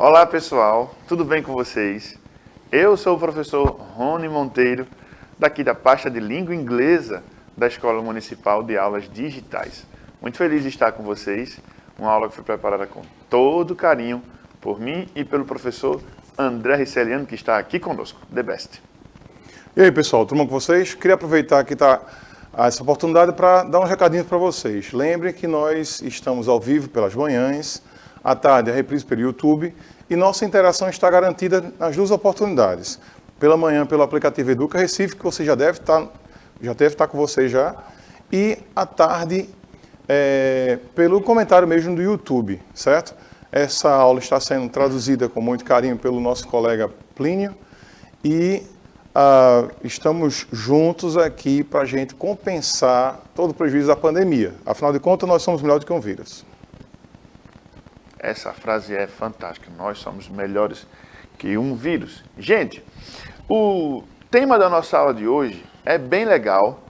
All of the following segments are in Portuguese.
Olá pessoal, tudo bem com vocês? Eu sou o professor Rony Monteiro, daqui da pasta de língua inglesa da Escola Municipal de Aulas Digitais. Muito feliz de estar com vocês, uma aula que foi preparada com todo carinho por mim e pelo professor André Riceliano, que está aqui conosco, The Best. E aí pessoal, tudo bom com vocês? Queria aproveitar que está essa oportunidade para dar um recadinho para vocês. Lembrem que nós estamos ao vivo pelas manhãs, à tarde a reprise pelo YouTube e nossa interação está garantida nas duas oportunidades. Pela manhã pelo aplicativo Educa Recife, que você já deve estar com vocês já, e à tarde pelo comentário mesmo do YouTube, certo? Essa aula está sendo traduzida com muito carinho pelo nosso colega Plínio e estamos juntos aqui para a gente compensar todo o prejuízo da pandemia. Afinal de contas, nós somos melhores do que um vírus. Essa frase é fantástica. Nós somos melhores que um vírus. Gente, o tema da nossa aula de hoje é bem legal,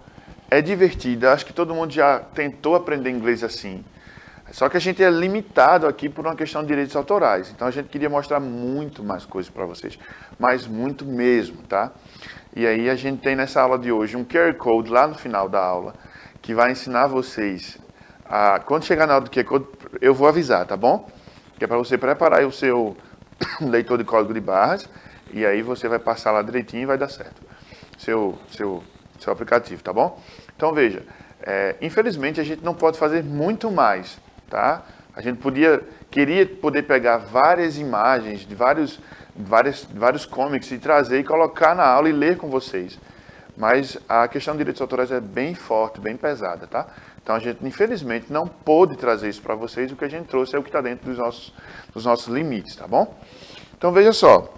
é divertido. Acho que todo mundo já tentou aprender inglês assim. Só que a gente é limitado aqui por uma questão de direitos autorais. Então a gente queria mostrar muito mais coisas para vocês. Mas muito mesmo, tá? E aí a gente tem nessa aula de hoje um QR Code lá no final da aula que vai ensinar vocês a... Quando chegar na hora do QR Code, eu vou avisar, tá bom? Que é para você preparar o seu leitor de código de barras e aí você vai passar lá direitinho e vai dar certo. Seu aplicativo, tá bom? Então veja, infelizmente a gente não pode fazer muito mais, tá? A gente queria poder pegar várias imagens de vários comics e trazer e colocar na aula e ler com vocês. Mas a questão de direitos autorais é bem forte, bem pesada, tá? Então a gente, infelizmente, não pôde trazer isso para vocês. O que a gente trouxe é o que está dentro dos nossos limites, tá bom? Então veja só.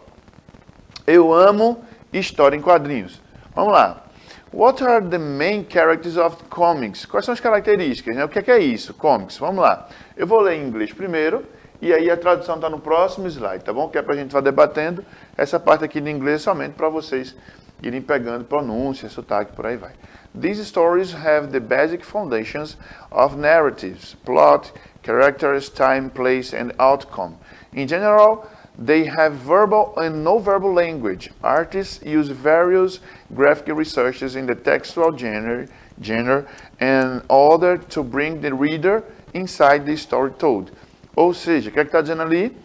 Eu amo história em quadrinhos. Vamos lá. What are the main characters of comics? Quais são as características, né? O que é isso? Comics. Vamos lá. Eu vou ler em inglês primeiro e aí a tradução está no próximo slide, tá bom? Que é para a gente estar debatendo essa parte aqui de inglês somente para vocês irem pegando pronúncia, sotaque, por aí vai. These stories have the basic foundations of narratives, plot, characters, time, place, and outcome. In general, they have verbal and non-verbal language. Artists use various graphic researches in the textual genre in order to bring the reader inside the story told. Ou seja, o que é que está dizendo ali?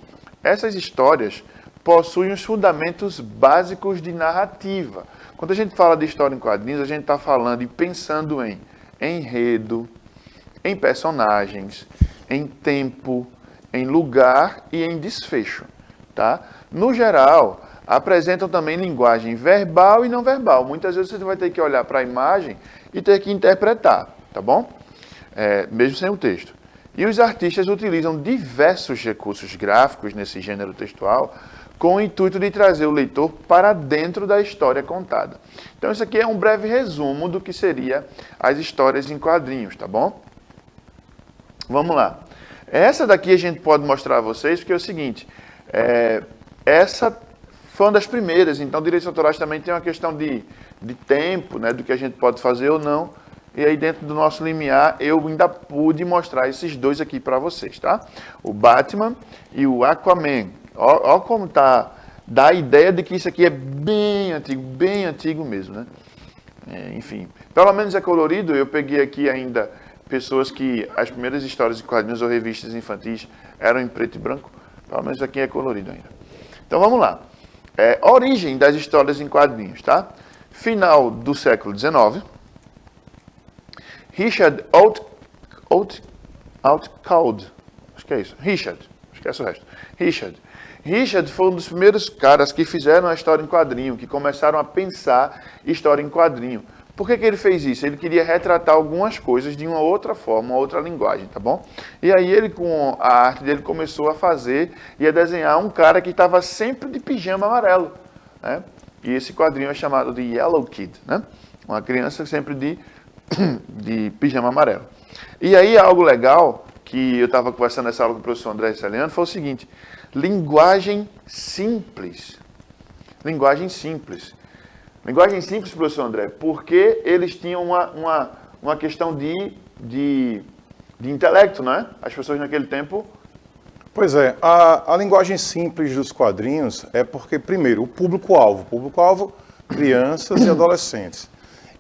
Essas histórias possuem os fundamentos básicos de narrativa. Quando a gente fala de história em quadrinhos, a gente está falando e pensando em enredo, em personagens, em tempo, em lugar e em desfecho. Tá? No geral, apresentam também linguagem verbal e não verbal. Muitas vezes você vai ter que olhar para a imagem e ter que interpretar, tá bom? Mesmo sem o texto. E os artistas utilizam diversos recursos gráficos nesse gênero textual com o intuito de trazer o leitor para dentro da história contada. Então isso aqui é um breve resumo do que seria as histórias em quadrinhos, tá bom? Vamos lá. Essa daqui a gente pode mostrar a vocês porque é o seguinte, essa foi uma das primeiras, então direitos autorais também tem uma questão de tempo, né, do que a gente pode fazer ou não. E aí dentro do nosso limiar eu ainda pude mostrar esses dois aqui para vocês, tá? O Batman e o Aquaman. Ó como tá, dá a ideia de que isso aqui é bem antigo mesmo, né? Enfim, pelo menos é colorido. Eu peguei aqui ainda pessoas que as primeiras histórias de quadrinhos ou revistas infantis eram em preto e branco. Pelo menos aqui é colorido ainda. Então vamos lá. Origem das histórias em quadrinhos, tá? Final do século XIX. Richard Outcauld, acho que é isso. Richard, esquece o resto. Richard foi um dos primeiros caras que fizeram a história em quadrinho, que começaram a pensar história em quadrinho. Por que ele fez isso? Ele queria retratar algumas coisas de uma outra forma, uma outra linguagem, tá bom? E aí ele, com a arte dele, começou a fazer e a desenhar um cara que estava sempre de pijama amarelo, né? E esse quadrinho é chamado de Yellow Kid, né? Uma criança sempre de pijama amarelo. E aí algo legal que eu estava conversando nessa aula com o professor André Riceliano foi o seguinte: linguagem simples. Linguagem simples. Linguagem simples, professor André, porque eles tinham uma questão de intelecto, né? As pessoas naquele tempo Pois é, a linguagem simples dos quadrinhos é porque, primeiro, o público-alvo, crianças e adolescentes.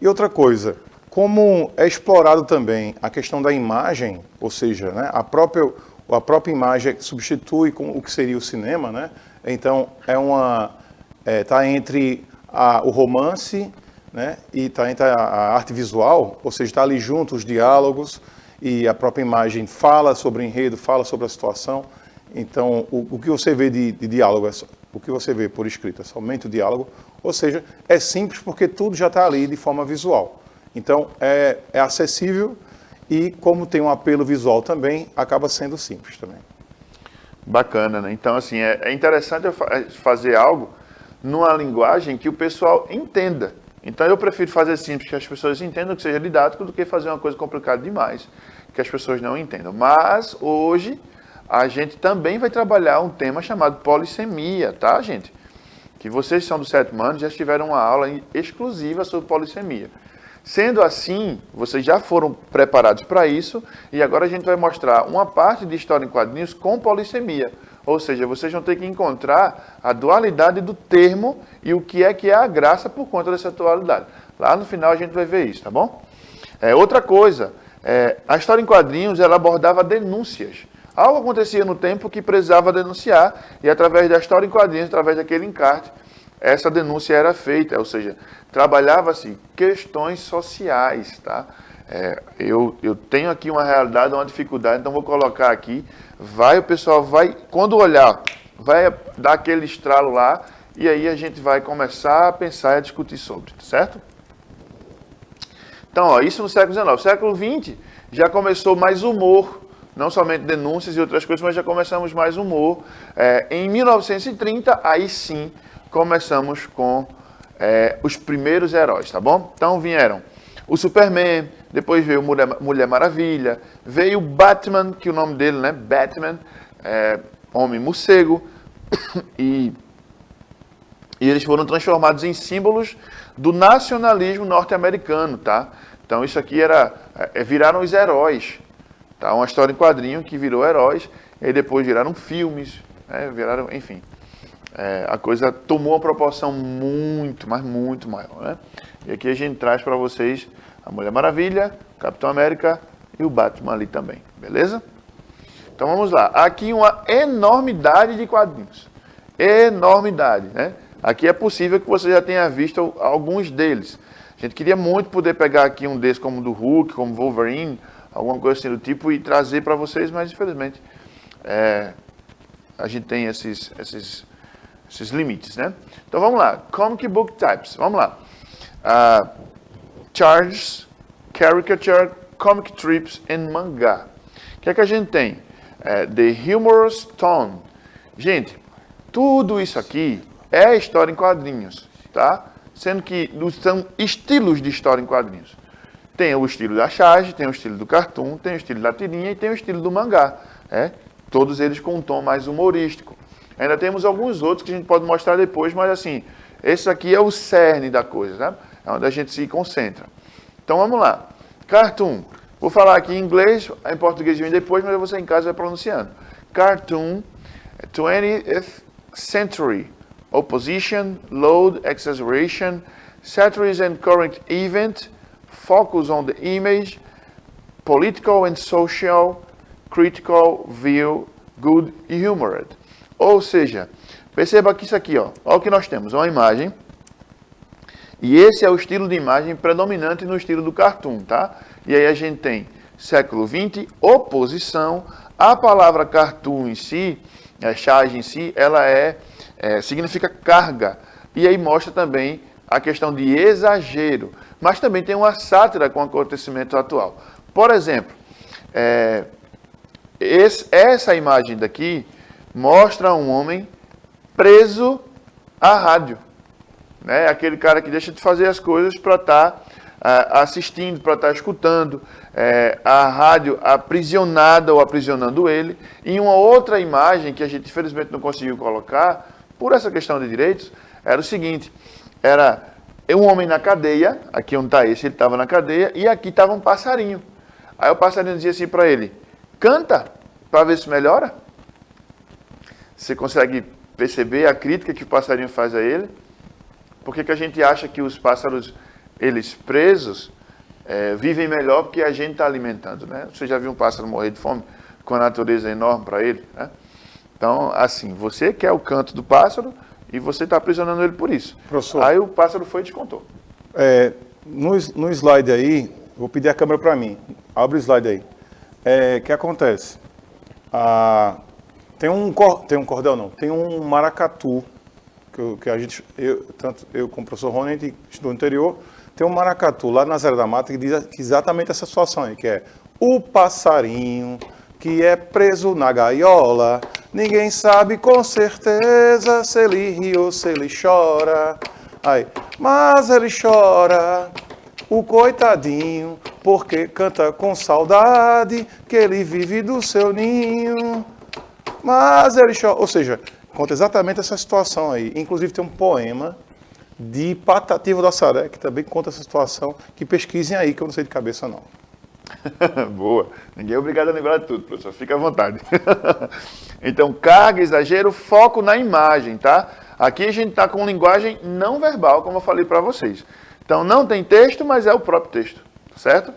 E outra coisa, como é explorado também a questão da imagem, ou seja, né, a própria imagem substitui com o que seria o cinema, né? Então, tá entre o romance, né, e está entre a arte visual, ou seja, está ali junto os diálogos e a própria imagem fala sobre o enredo, fala sobre a situação. Então, o que você vê de diálogo, o que você vê por escrito é somente o diálogo, ou seja, é simples porque tudo já está ali de forma visual. Então, é acessível e, como tem um apelo visual também, acaba sendo simples também. Bacana, né? Então, assim, é interessante eu fazer algo numa linguagem que o pessoal entenda. Então, eu prefiro fazer simples, que as pessoas entendam, que seja didático, do que fazer uma coisa complicada demais, que as pessoas não entendam. Mas, hoje, a gente também vai trabalhar um tema chamado polissemia, tá, gente? Que vocês são do 7º ano, já tiveram uma aula exclusiva sobre polissemia. Sendo assim, vocês já foram preparados para isso, e agora a gente vai mostrar uma parte de história em quadrinhos com polissemia. Ou seja, vocês vão ter que encontrar a dualidade do termo e o que é a graça por conta dessa dualidade. Lá no final a gente vai ver isso, tá bom? Outra coisa, a história em quadrinhos ela abordava denúncias. Algo acontecia no tempo que precisava denunciar, e através da história em quadrinhos, através daquele encarte, essa denúncia era feita, ou seja, trabalhava-se questões sociais, tá? Eu tenho aqui uma realidade, uma dificuldade, então vou colocar aqui, o pessoal vai, quando olhar, vai dar aquele estralo lá, e aí a gente vai começar a pensar e a discutir sobre, certo? Então, isso no século XIX. Século XX já começou mais humor, não somente denúncias e outras coisas, mas já começamos mais humor. Em 1930, aí sim, começamos com os primeiros heróis, tá bom? Então vieram o Superman, depois veio Mulher Maravilha, veio o Batman, que o nome dele, né? Batman, Homem-Morcego, e eles foram transformados em símbolos do nacionalismo norte-americano, tá? Então isso aqui viraram os heróis, tá? Uma história em quadrinho que virou heróis, e depois viraram filmes, né? Enfim. A coisa tomou uma proporção muito, mas muito maior, né? E aqui a gente traz para vocês a Mulher Maravilha, o Capitão América e o Batman ali também, beleza? Então vamos lá. Aqui uma enormidade de quadrinhos. Enormidade, né? Aqui é possível que você já tenha visto alguns deles. A gente queria muito poder pegar aqui um desses, como do Hulk, como Wolverine, alguma coisa assim do tipo, e trazer para vocês, mas infelizmente a gente tem esses limites, né? Então vamos lá, Comic Book Types, vamos lá. Charts, Caricature, Comic Strips and Mangá. O que é que a gente tem? The Humorous Tone. Gente, tudo isso aqui é história em quadrinhos, tá? Sendo que são estilos de história em quadrinhos. Tem o estilo da charge, tem o estilo do cartoon, tem o estilo da tirinha e tem o estilo do mangá. Todos eles com um tom mais humorístico. Ainda temos alguns outros que a gente pode mostrar depois, mas assim, esse aqui é o cerne da coisa, né? É onde a gente se concentra. Então vamos lá. Cartoon. Vou falar aqui em inglês, em português vem depois, mas você em casa vai pronunciando. Cartoon, 20th Century. Opposition, Load, Exaggeration, Satires and Current Event, Focus on the Image, Political and Social, Critical, View, Good e Humored. Ou seja, perceba que isso aqui, olha o que nós temos, uma imagem, e esse é o estilo de imagem predominante no estilo do cartoon, tá? E aí a gente tem século XX, oposição, a palavra cartoon em si, a charge em si, ela significa carga, e aí mostra também a questão de exagero, mas também tem uma sátira com o acontecimento atual. Por exemplo, essa imagem daqui mostra um homem preso à rádio, né? Aquele cara que deixa de fazer as coisas para estar assistindo, para estar escutando, a rádio aprisionada ou aprisionando ele. E uma outra imagem que a gente infelizmente não conseguiu colocar, por essa questão de direitos, era o seguinte, era um homem na cadeia, aqui onde está esse, ele estava na cadeia, e aqui estava um passarinho. Aí o passarinho dizia assim para ele, canta, para ver se melhora. Você consegue perceber a crítica que o passarinho faz a ele? Por que a gente acha que os pássaros, eles presos, vivem melhor porque a gente está alimentando, né? Você já viu um pássaro morrer de fome com a natureza enorme para ele, né? Então, assim, você quer o canto do pássaro e você está aprisionando ele por isso. Professor, aí o pássaro foi e descontou. No slide aí, vou pedir a câmera para mim. Abre o slide aí. O que acontece? Tem um cordel, não. Tem um maracatu, que a gente, tanto eu como o professor Rony, a gente estudou no interior. Tem um maracatu lá na Zé da Mata que diz exatamente essa situação aí, que é o passarinho que é preso na gaiola, ninguém sabe com certeza se ele ri ou se ele chora. Aí, mas ele chora, o coitadinho, porque canta com saudade que ele vive do seu ninho. Mas ele chora, ou seja, conta exatamente essa situação aí. Inclusive tem um poema de Patativa do Assaré, que também conta essa situação, que pesquisem aí, que eu não sei de cabeça não. Boa. Ninguém é obrigado a lembrar de tudo, professor. Fica à vontade. Então, carga, exagero, foco na imagem, tá? Aqui a gente está com linguagem não verbal, como eu falei para vocês. Então, não tem texto, mas é o próprio texto, certo?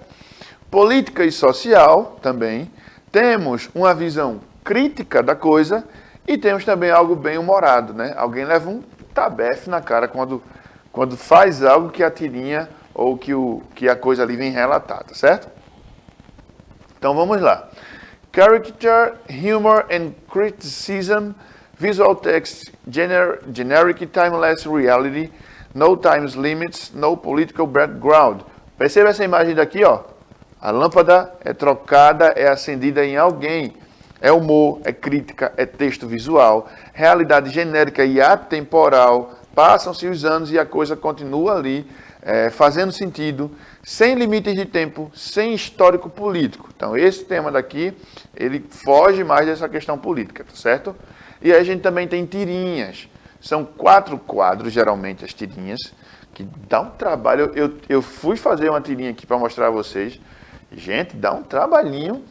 Política e social também. Temos uma visão crítica da coisa e temos também algo bem humorado, né? Alguém leva um tabefe na cara quando faz algo que a tirinha ou que a coisa ali vem relatada, certo? Então vamos lá. Caricature, humor and criticism, visual text, generic timeless reality, no times limits, no political background. Perceba essa imagem daqui, ó. A lâmpada é trocada, é acendida em alguém. É humor, é crítica, é texto visual, realidade genérica e atemporal. Passam-se os anos e a coisa continua ali, fazendo sentido, sem limites de tempo, sem histórico político. Então, esse tema daqui, ele foge mais dessa questão política, tá certo? E aí a gente também tem tirinhas. São 4 quadros, geralmente, as tirinhas, que dá um trabalho. Eu fui fazer uma tirinha aqui para mostrar a vocês. Gente, dá um trabalhinho.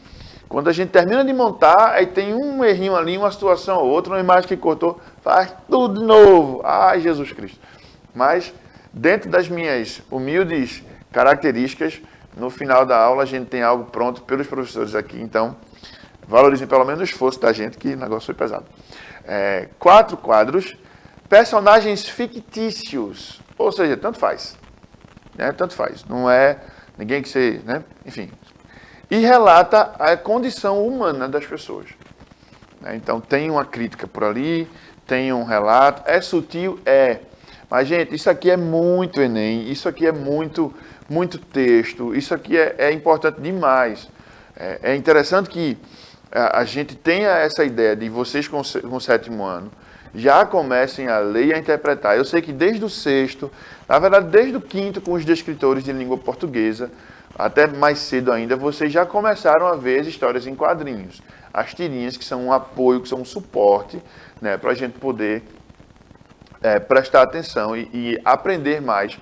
Quando a gente termina de montar, aí tem um errinho ali, uma situação ou outra, uma imagem que cortou, faz tudo de novo. Ai, Jesus Cristo. Mas, dentro das minhas humildes características, no final da aula a gente tem algo pronto pelos professores aqui. Então, valorizem pelo menos o esforço da gente, que o negócio foi pesado. 4 quadros, personagens fictícios, ou seja, tanto faz. Né? Tanto faz. Não é ninguém que você... Né? Enfim... E relata a condição humana das pessoas. Então, tem uma crítica por ali, tem um relato. É sutil? É. Mas, gente, isso aqui é muito Enem, isso aqui é muito texto, isso aqui é importante demais. É interessante que a gente tenha essa ideia de vocês com o 7º ano já comecem a ler e a interpretar. Eu sei que desde o 6º, na verdade, desde o 5º, com os descritores de língua portuguesa, até mais cedo ainda, vocês já começaram a ver as histórias em quadrinhos. As tirinhas que são um apoio, que são um suporte, né, para a gente poder prestar atenção e aprender mais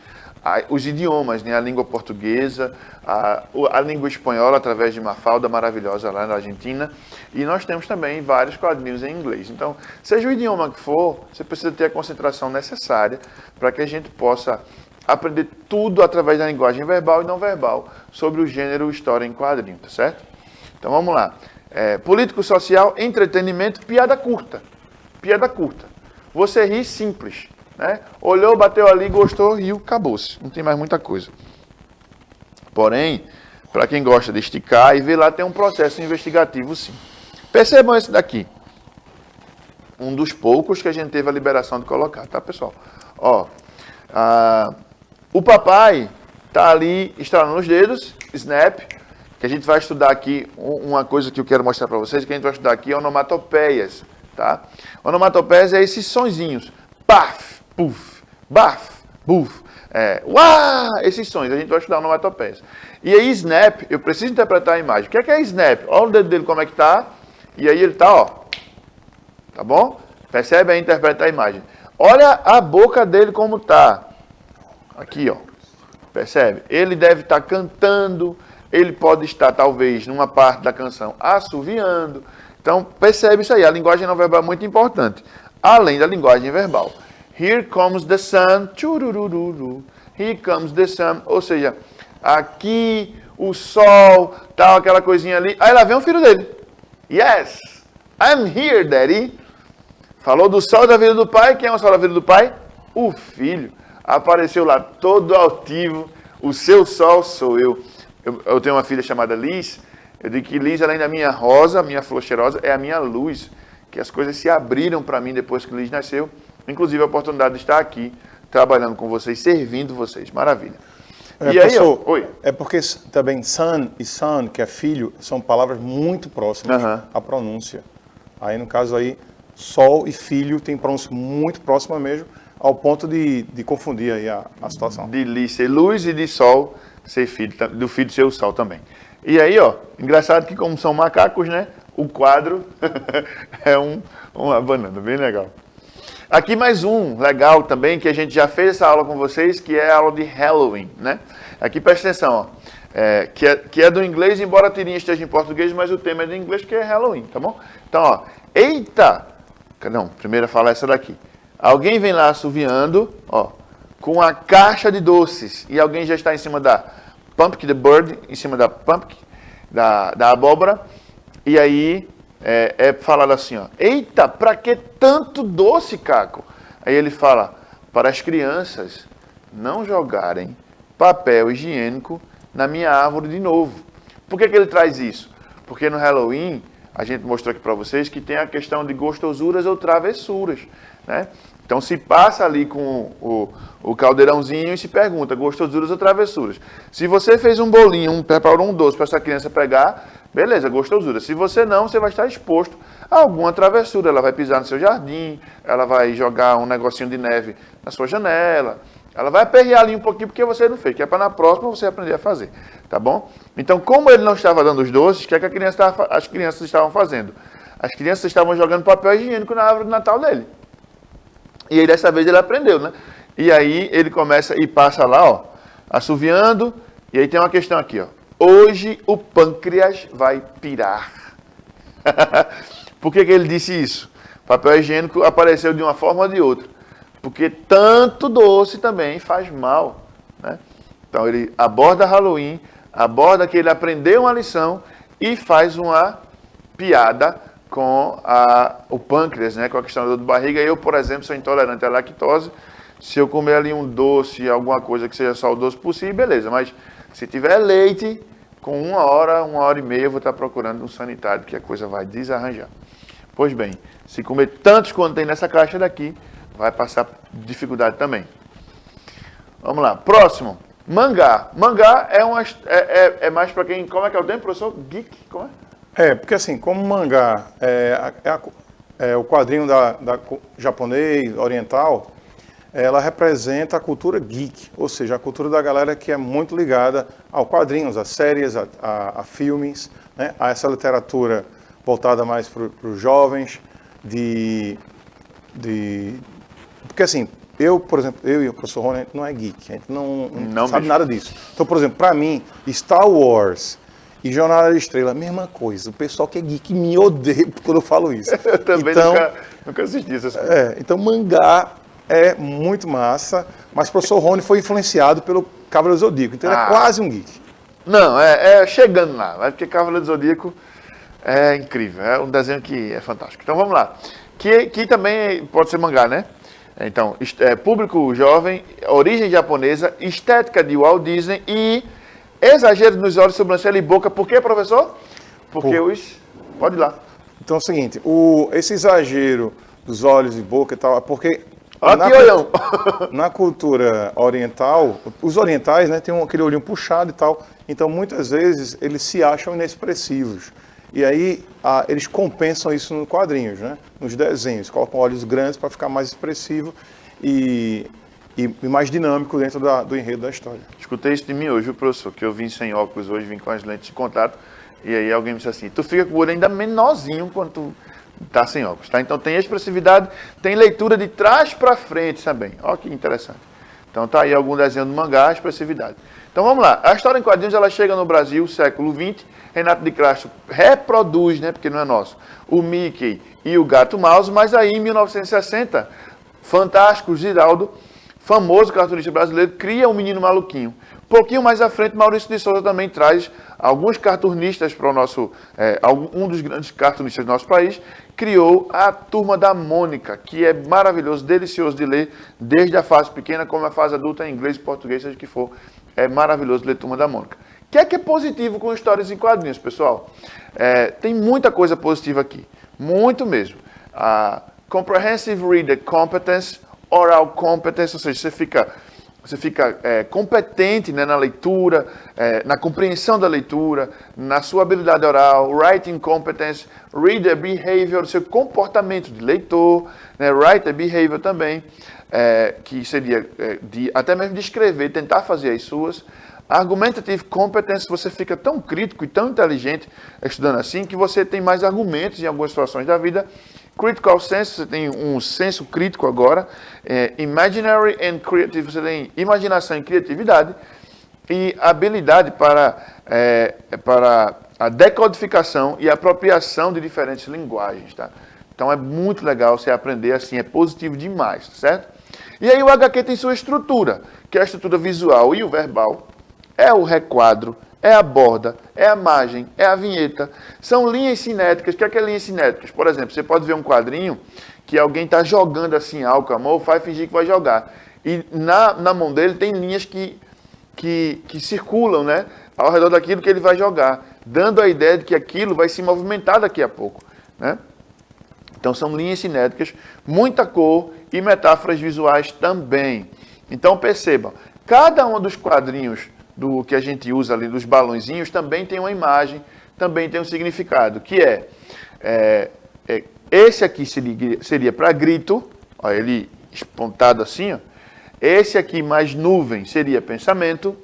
os idiomas, né, a língua portuguesa, a língua espanhola, através de Mafalda Maravilhosa lá na Argentina. E nós temos também vários quadrinhos em inglês. Então, seja o idioma que for, você precisa ter a concentração necessária para que a gente possa aprender tudo através da linguagem verbal e não verbal sobre o gênero história em quadrinho, tá certo? Então vamos lá. Político, social, entretenimento, piada curta. Piada curta. Você ri simples, né? Olhou, bateu ali, gostou, riu, acabou-se. Não tem mais muita coisa. Porém, para quem gosta de esticar e ver lá, tem um processo investigativo, sim. Percebam esse daqui. Um dos poucos que a gente teve a liberação de colocar, tá, pessoal? Ó, o papai está ali estralando os dedos, snap, que a gente vai estudar aqui, uma coisa que eu quero mostrar para vocês, que a gente vai estudar aqui é onomatopeias, tá? Onomatopeias é esses sonzinhos, paf, puf, baf, buf, uá, esses sons, a gente vai estudar onomatopeias. E aí snap, eu preciso interpretar a imagem. O que é snap? Olha o dedo dele como é que tá, e aí ele tá, ó, tá bom? Percebe aí, interpreta a imagem. Olha a boca dele como tá. Aqui, ó. Percebe? Ele deve estar cantando, ele pode estar, talvez, numa parte da canção assoviando. Então, percebe isso aí, a linguagem não verbal é muito importante, além da linguagem verbal. Here comes the sun, churururu, here comes the sun, ou seja, aqui o sol, tal, aquela coisinha ali. Aí lá vem o filho dele. Yes, I'm here, daddy. Falou do sol da vida do pai, quem é o sol da vida do pai? O filho. Apareceu lá todo altivo, o seu sol sou eu. Eu tenho uma filha chamada Liz, eu digo que Liz, além da minha rosa, minha flor cheirosa, é a minha luz, que as coisas se abriram para mim depois que Liz nasceu, inclusive a oportunidade de estar aqui, trabalhando com vocês, servindo vocês, maravilha. E aí, oi. É porque também son e son, que é filho, são palavras muito próximas à pronúncia. Aí, no caso aí, sol e filho tem pronúncia muito próxima mesmo, ao ponto de confundir aí a situação. De Liz ser luz e de sol ser filho, do filho ser o sol também. E aí, ó, engraçado que como são macacos, né, o quadro é uma banana, bem legal. Aqui mais um legal também, que a gente já fez essa aula com vocês, que é a aula de Halloween, né? Aqui presta atenção, ó, que é do inglês, embora a tirinha esteja em português, mas o tema é do inglês, que é Halloween, tá bom? Então, ó, eita! Não, primeiro fala essa daqui. Alguém vem lá assoviando, ó, com a caixa de doces, e alguém já está em cima da pumpkin, the bird, em cima da pumpkin, da abóbora, e aí é falado assim, ó, eita, pra que tanto doce, Caco? Aí ele fala, para as crianças não jogarem papel higiênico na minha árvore de novo. Por que ele traz isso? Porque no Halloween, a gente mostrou aqui para vocês que tem a questão de gostosuras ou travessuras, né? Então se passa ali com o caldeirãozinho e se pergunta, gostosuras ou travessuras. Se você fez um bolinho, preparou um doce para essa criança pegar, beleza, gostosura. Se você não, você vai estar exposto a alguma travessura. Ela vai pisar no seu jardim, ela vai jogar um negocinho de neve na sua janela, ela vai aperrear ali um pouquinho porque você não fez, que é para na próxima você aprender a fazer, tá bom? Então, como ele não estava dando os doces, o que é que as crianças estavam fazendo? As crianças estavam jogando papel higiênico na árvore de Natal dele. E aí, dessa vez, ele aprendeu, né? E aí, ele começa e passa lá, ó, assoviando. E aí tem uma questão aqui, ó. Hoje, o pâncreas vai pirar. Por que ele disse isso? O papel higiênico apareceu de uma forma ou de outra. Porque tanto doce também faz mal, né? Então, ele aborda Halloween, aborda que ele aprendeu uma lição e faz uma piada com o pâncreas, né, com a questão da dor de barriga. Eu, por exemplo, sou intolerante à lactose. Se eu comer ali um doce, alguma coisa que seja só o doce possível, beleza. Mas se tiver leite, com 1 hora e meia, eu vou estar procurando um sanitário, que a coisa vai desarranjar. Pois bem, se comer tantos quanto tem nessa caixa daqui, vai passar dificuldade também. Vamos lá, próximo. Mangá. Mangá é mais para quem... Como é que é o tempo, professor? Geek? Como é? Porque assim, como mangá é o quadrinho da japonês, oriental, ela representa a cultura geek, ou seja, a cultura da galera que é muito ligada ao quadrinhos, a séries, a filmes, né? A essa literatura voltada mais para os jovens, porque assim, por exemplo, eu e o professor Rony, a gente não é geek, a gente não sabe nada disso. Então, por exemplo, para mim, Star Wars e Jornada da Estrela, a mesma coisa. O pessoal que é geek me odeia quando eu falo isso. Eu também nunca assisti essas coisas. Então, mangá é muito massa, mas o professor Rony foi influenciado pelo Cavaleiro do Zodíaco, então ele é quase um geek. Não, chegando lá, porque Cavaleiro do Zodíaco é incrível, é um desenho que é fantástico. Então vamos lá, que também pode ser mangá, né? Então, público jovem, origem japonesa, estética de Walt Disney e exagero nos olhos, sobrancelha e boca. Por quê, professor? Porque Pode ir lá. Então é o seguinte, esse exagero dos olhos e boca e tal, é porque... Na cultura oriental, os orientais, né, têm aquele olhinho puxado e tal, então muitas vezes eles se acham inexpressivos. E aí eles compensam isso nos quadrinhos, né, nos desenhos, colocam olhos grandes para ficar mais expressivo e mais dinâmico dentro do enredo da história. Escutei isso de mim hoje, professor, que eu vim sem óculos hoje, vim com as lentes de contato, e aí alguém me disse assim, tu fica com o olho ainda menorzinho quando tu tá sem óculos, tá? Então tem expressividade, tem leitura de trás para frente também. Olha que interessante. Então tá aí algum desenho do mangá, expressividade. Então vamos lá. A história em quadrinhos ela chega no Brasil, século XX. Renato de Castro reproduz, né, porque não é nosso, o Mickey e o Gato Mouse, mas aí em 1960, fantástico Giraldo, famoso cartunista brasileiro, cria o Menino Maluquinho. Pouquinho mais à frente, Maurício de Souza também traz alguns cartunistas para o nosso, um dos grandes cartunistas do nosso país, criou a Turma da Mônica, que é maravilhoso, delicioso de ler, desde a fase pequena como a fase adulta, em inglês, português, seja o que for, é maravilhoso ler Turma da Mônica. O que é positivo com histórias em quadrinhos, pessoal? Tem muita coisa positiva aqui, muito mesmo. Comprehensive Reader Competence, Oral Competence, ou seja, você fica competente, né, na leitura, na compreensão da leitura, na sua habilidade oral, Writing Competence, Reader Behavior, seu comportamento de leitor, né, Writer Behavior também, que seria até mesmo de escrever, tentar fazer as suas. Argumentative Competence, você fica tão crítico e tão inteligente estudando assim, que você tem mais argumentos em algumas situações da vida. Critical Sense, você tem um senso crítico agora. Imaginary and Creative, você tem imaginação e criatividade. E habilidade para a decodificação e apropriação de diferentes linguagens, tá? Então é muito legal você aprender assim, é positivo demais, certo? E aí o HQ tem sua estrutura, que é a estrutura visual e o verbal. É o requadro, é a borda, é a margem, é a vinheta. São linhas cinéticas. O que é linhas cinéticas? Por exemplo, você pode ver um quadrinho que alguém está jogando assim algo com a mão, vai fingir que vai jogar. E na mão dele tem linhas que circulam, né, ao redor daquilo que ele vai jogar, dando a ideia de que aquilo vai se movimentar daqui a pouco, né? Então são linhas cinéticas, muita cor e metáforas visuais também. Então percebam, cada um dos quadrinhos do que a gente usa ali, dos balãozinhos, também tem uma imagem, também tem um significado, que esse aqui seria para grito, ó, ele espontado assim, ó. Esse aqui mais nuvem seria pensamento,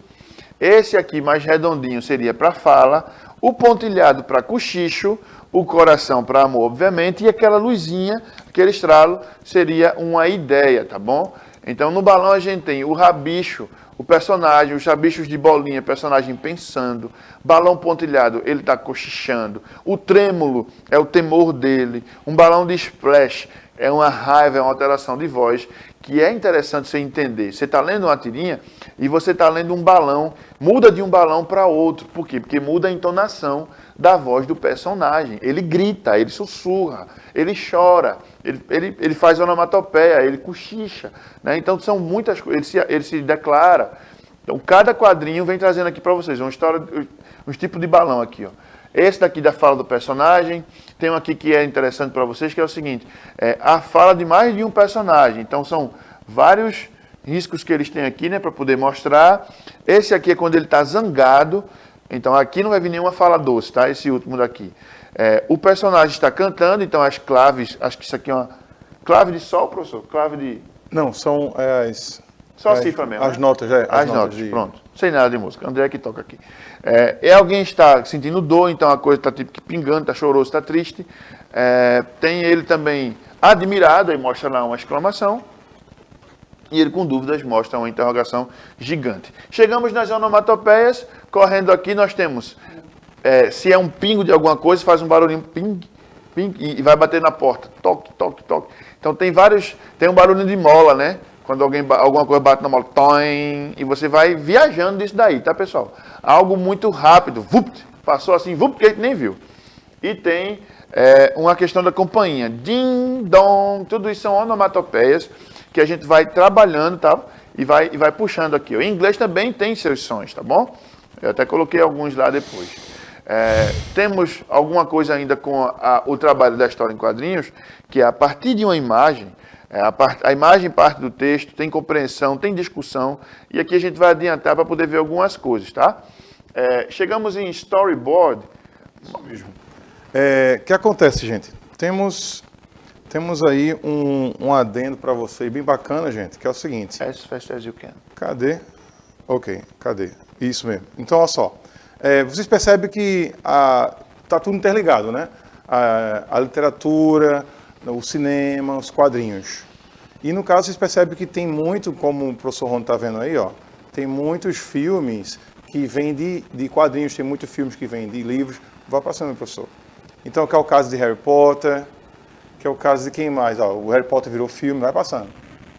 esse aqui mais redondinho seria para fala, o pontilhado para cochicho, o coração para amor, obviamente, e aquela luzinha, aquele estralo, seria uma ideia, tá bom? Então no balão a gente tem o rabicho, o personagem, os rabichos de bolinha, personagem pensando. Balão pontilhado, ele está cochichando. O trêmulo é o temor dele. Um balão de splash é uma raiva, é uma alteração de voz, que é interessante você entender. Você está lendo uma tirinha e você está lendo um balão, muda de um balão para outro. Por quê? Porque muda a entonação da voz do personagem. Ele grita, ele sussurra, ele chora, ele faz onomatopeia, ele cochicha, né? Então são muitas coisas, ele se declara. Então cada quadrinho vem trazendo aqui para vocês uma história, uns tipos de balão aqui, ó. Esse daqui da fala do personagem, tem um aqui que é interessante para vocês, que é o seguinte, a fala de mais de um personagem. Então são vários riscos que eles têm aqui, né, para poder mostrar. Esse aqui é quando ele está zangado. Então aqui não vai vir nenhuma fala doce, tá? Esse último daqui. O personagem está cantando, então as claves, acho que isso aqui é uma clave de sol, professor? Clave de... Não, são as... Só cifra mesmo, as né? notas, as notas, pronto. Sem nada de música. André que toca aqui. Alguém está sentindo dor, então a coisa está tipo que pingando, está choroso, está triste. Tem ele também admirado, aí mostra lá uma exclamação. E ele com dúvidas mostra uma interrogação gigante. Chegamos nas onomatopeias, correndo aqui nós temos, se é um pingo de alguma coisa, faz um barulhinho, ping, ping, e vai bater na porta, toque, toque, toque. Então tem um barulho de mola, né? Quando alguma coisa bate na mola, toim, e você vai viajando disso daí, tá, pessoal? Algo muito rápido, vupt, passou assim, vupt, que a gente nem viu. E tem uma questão da campainha, din, dong, tudo isso são onomatopeias que a gente vai trabalhando, tá? E vai puxando aqui. Em inglês também tem seus sons, tá bom? Eu até coloquei alguns lá depois. Temos alguma coisa ainda com o trabalho da história em quadrinhos, que é a partir de uma imagem, a imagem parte do texto, tem compreensão, tem discussão, e aqui a gente vai adiantar para poder ver algumas coisas, tá? Chegamos em storyboard. Isso mesmo. O que acontece, gente? Temos aí um adendo para você, bem bacana, gente, que é o seguinte. As fast as you can. Cadê? Ok, cadê? Isso mesmo. Então, olha só. Vocês percebem que está tudo interligado, né? A literatura, o cinema, os quadrinhos. E no caso, vocês percebem que tem muito, como o professor Rony está vendo aí, ó, tem muitos filmes que vêm de quadrinhos, tem muitos filmes que vêm de livros. Vai passando, professor. Então, que é o caso de Harry Potter, que é o caso de quem mais? Ó, o Harry Potter virou filme, vai passando.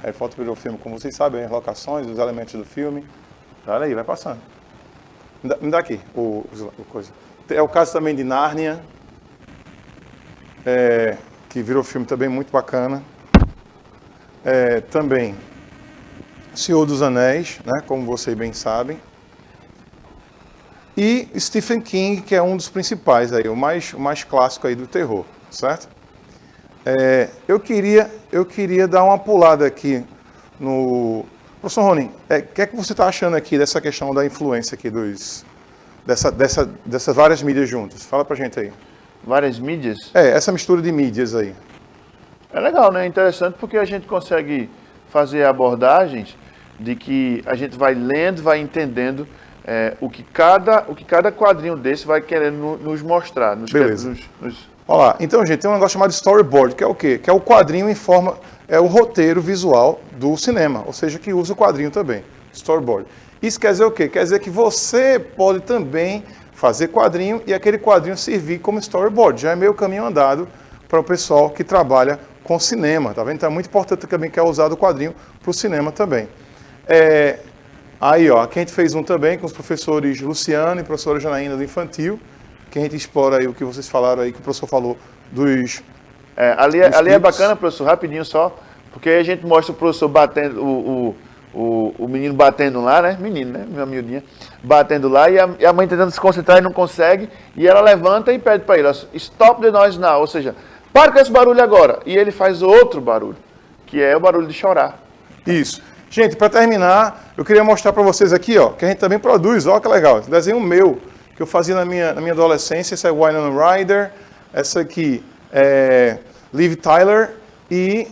Harry Potter virou filme, como vocês sabem, as locações, os elementos do filme. Olha aí, vai passando. Me dá aqui o coisa. É o caso também de Nárnia, que virou filme também muito bacana. Também Senhor dos Anéis, né, como vocês bem sabem. E Stephen King, que é um dos principais aí, o mais clássico aí do terror, certo? Eu queria dar uma pulada aqui no... Professor Rony, o que é que você está achando aqui dessa questão da influência aqui dessas várias mídias juntas? Fala pra gente aí. Várias mídias? Essa mistura de mídias aí. É legal, né? É interessante porque a gente consegue fazer abordagens de que a gente vai lendo, vai entendendo o que cada quadrinho desse vai querendo nos mostrar. Beleza. Olha lá, então, gente, tem um negócio chamado storyboard, que é o quê? Que é o quadrinho em forma, é o roteiro visual do cinema, ou seja, que usa o quadrinho também, storyboard. Isso quer dizer o quê? Quer dizer que você pode também fazer quadrinho e aquele quadrinho servir como storyboard. Já é meio caminho andado para o pessoal que trabalha com cinema, tá vendo? Então é muito importante também que é usado o quadrinho para o cinema também. Aí, ó, aqui a gente fez um também com os professores Luciano e professora Janaína do Infantil, que a gente explora aí o que vocês falaram aí, que o professor falou dos... ali é bacana, professor, rapidinho só, porque aí a gente mostra o professor batendo, o menino batendo lá, né? Menino, né? Minha miudinha. Batendo lá e a mãe tentando se concentrar e não consegue, e ela levanta e pede para ele, stop the noise now, ou seja, para com esse barulho agora. E ele faz outro barulho, que é o barulho de chorar. Isso. Gente, para terminar, eu queria mostrar para vocês aqui, ó, que a gente também produz, ó, que legal, esse desenho meu, que eu fazia na minha adolescência. Essa é Winona Ryder, essa aqui é Liv Tyler e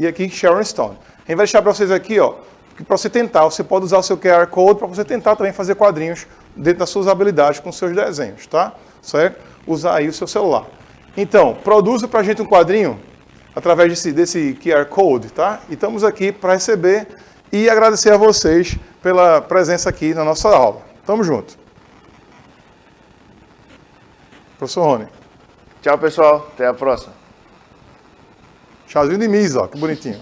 aqui Sharon Stone. A gente vai deixar para vocês aqui, ó, que para você tentar, você pode usar o seu QR Code para você tentar também fazer quadrinhos dentro das suas habilidades com os seus desenhos, tá? Certo? Usar aí o seu celular. Então, produza para a gente um quadrinho através desse QR Code, tá? E estamos aqui para receber e agradecer a vocês pela presença aqui na nossa aula. Tamo junto. Professor Rony. Tchau, pessoal. Até a próxima. Chazinho de Misa, ó, que bonitinho.